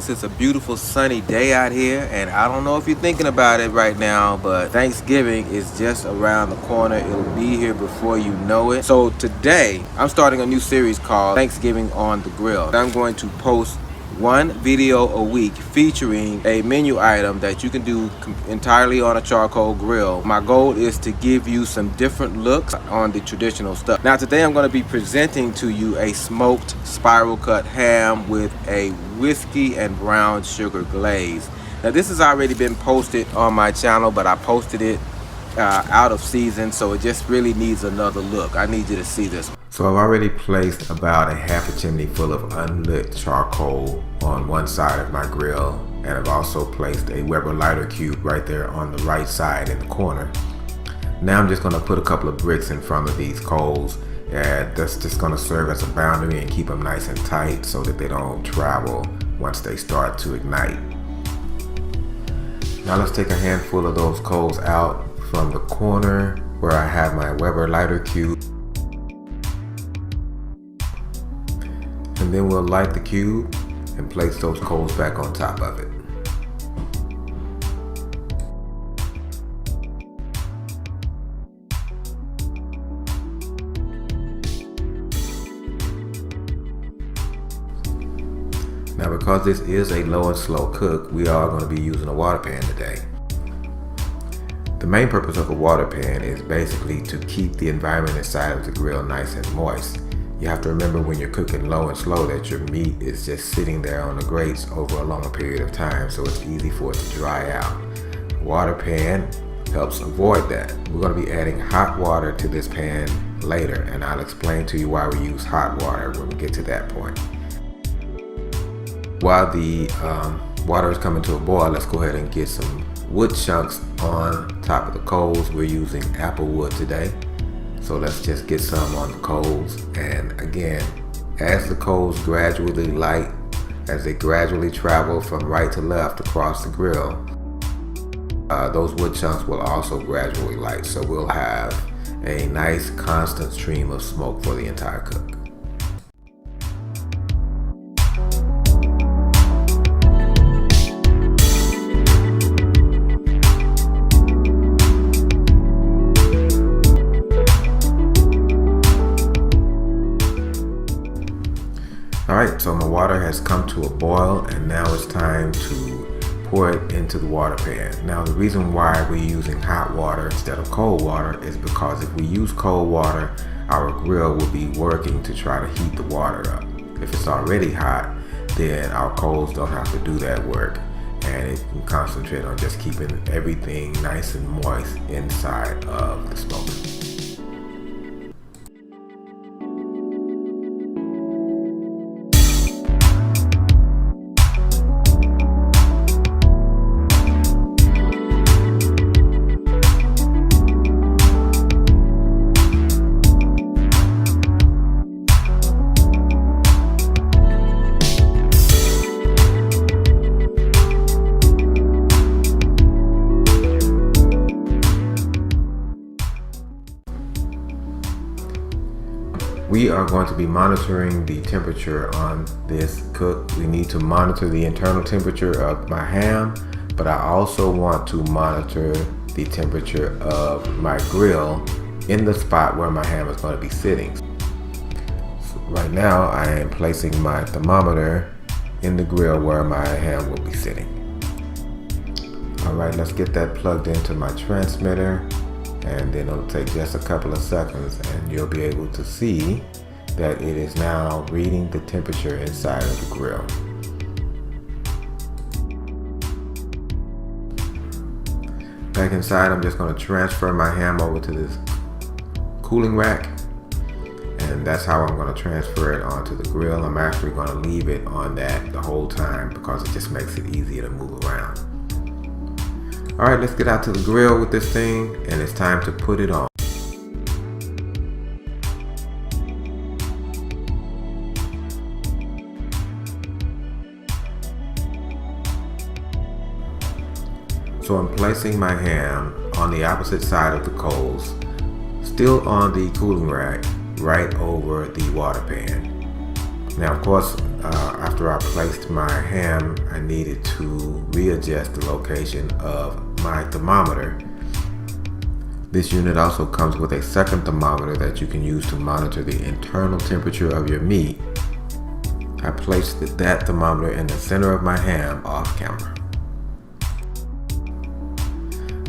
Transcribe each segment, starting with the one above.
folks. It's a beautiful sunny day out here, and I don't know if you're thinking about it right now, but Thanksgiving is just around the corner. It'll be here before you know it. So today I'm starting a new series called Thanksgiving on the Grill. I'm going to post one video a week featuring a menu item that you can do entirely on a charcoal grill. My goal is to give you some different looks on the traditional stuff. Now today I'm going to be presenting to you a smoked spiral cut ham with a whiskey and brown sugar glaze. Now this has already been posted on my channel, but I posted it out of season, so it just really needs another look. I need you to see this. So I've already placed about a half a chimney full of unlit charcoal on one side of my grill, and I've also placed a Weber lighter cube right there on the right side in the corner. Now I'm just going to put a couple of bricks in front of these coals, and that's just going to serve as a boundary and keep them nice and tight so that they don't travel once they start to ignite. Now let's take a handful of those coals out from the corner where I have my Weber lighter cube. And then we'll light the cube and place those coals back on top of it. Now because this is a low and slow cook, we are going to be using a water pan today. The main purpose of a water pan is basically to keep the environment inside of the grill nice and moist. You have to remember when you're cooking low and slow that your meat is just sitting there on the grates over a longer period of time, so it's easy for it to dry out. Water pan helps avoid that. We're going to be adding hot water to this pan later, and I'll explain to you why we use hot water when we get to that point. While the water is coming to a boil, let's go ahead and get some wood chunks on top of the coals. We're using apple wood today. So let's just get some on the coals, and again, as the coals gradually light, as they gradually travel from right to left across the grill, those wood chunks will also gradually light, so we'll have a nice constant stream of smoke for the entire cook. Alright, so my water has come to a boil, and now it's time to pour it into the water pan. Now the reason why we're using hot water instead of cold water is because if we use cold water, our grill will be working to try to heat the water up. If it's already hot, then our coals don't have to do that work, and it can concentrate on just keeping everything nice and moist inside of the smoker. We are going to be monitoring the temperature on this cook. We need to monitor the internal temperature of my ham, but I also want to monitor the temperature of my grill in the spot where my ham is going to be sitting. So right now I am placing my thermometer in the grill where my ham will be sitting. Alright, let's get that plugged into my transmitter, and then it'll take just a couple of seconds and you'll be able to see that it is now reading the temperature inside of the grill. Back inside, I'm just going to transfer my ham over to this cooling rack, and that's how I'm going to transfer it onto the grill. I'm actually going to leave it on that the whole time because it just makes it easier to move around. Alright, let's get out to the grill with this thing, and it's time to put it on. So I'm placing my ham on the opposite side of the coals, still on the cooling rack, right over the water pan. Now of course, after I placed my ham, I needed to readjust the location of my thermometer. This unit also comes with a second thermometer that you can use to monitor the internal temperature of your meat. I placed that thermometer in the center of my ham off camera.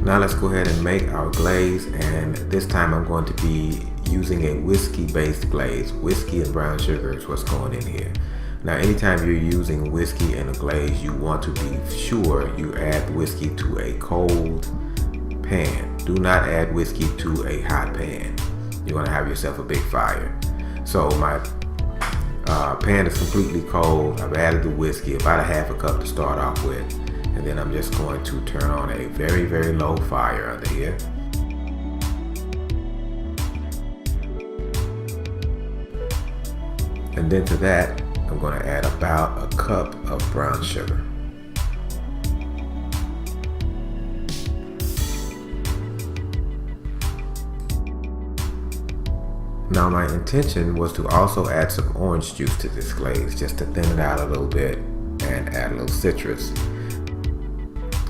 Now let's go ahead and make our glaze, and this time I'm going to be using a whiskey-based glaze. Whiskey and brown sugar is what's going in here. Now anytime you're using whiskey in a glaze, you want to be sure you add the whiskey to a cold pan. Do not add whiskey to a hot pan. You're going to have yourself a big fire. So my pan is completely cold. I've added the whiskey, about a half a cup to start off with. And then I'm just going to turn on a very, very low fire under here. And then to that, I'm going to add about a cup of brown sugar. Now my intention was to also add some orange juice to this glaze, just to thin it out a little bit and add a little citrus.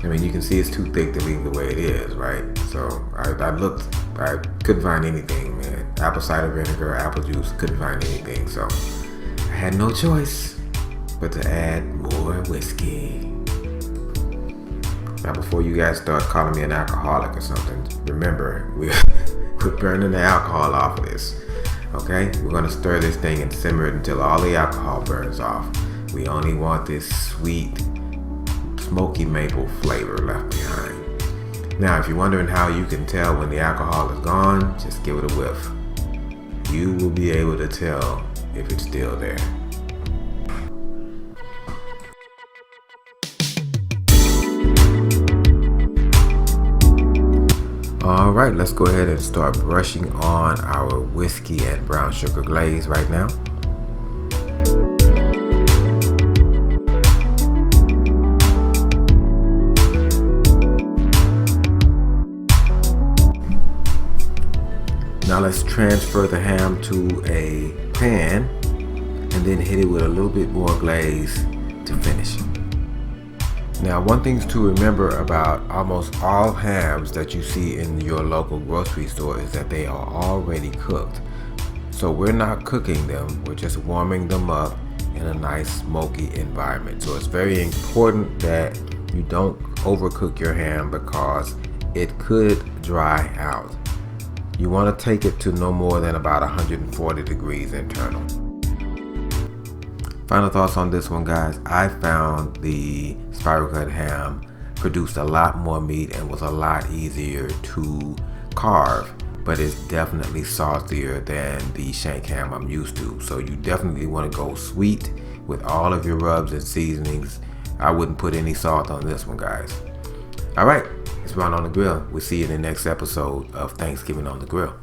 I mean, you can see it's too thick to leave the way it is, right? So I looked, I couldn't find anything, man. Apple cider vinegar, apple juice, couldn't find anything. So I had no choice but to add more whiskey. Now before you guys start calling me an alcoholic or something, remember, we're burning the alcohol off of this. Okay, we're gonna stir this thing and simmer it until all the alcohol burns off. We only want this sweet, smoky maple flavor left behind. Now, if you're wondering how you can tell when the alcohol is gone, just give it a whiff. You will be able to tell if it's still there. All right, let's go ahead and start brushing on our whiskey and brown sugar glaze right now. Now let's transfer the ham to a pan and then hit it with a little bit more glaze to finish. Now, one thing to remember about almost all hams that you see in your local grocery store is that they are already cooked. So we're not cooking them, we're just warming them up in a nice smoky environment. So it's very important that you don't overcook your ham because it could dry out. You want to take it to no more than about 140 degrees internal. Final thoughts on this one, guys. I found the spiral cut ham produced a lot more meat and was a lot easier to carve, but it's definitely saltier than the shank ham I'm used to. So you definitely want to go sweet with all of your rubs and seasonings. I wouldn't put any salt on this one, guys. All right, it's Ron on the Grill. We'll see you in the next episode of Thanksgiving on the Grill.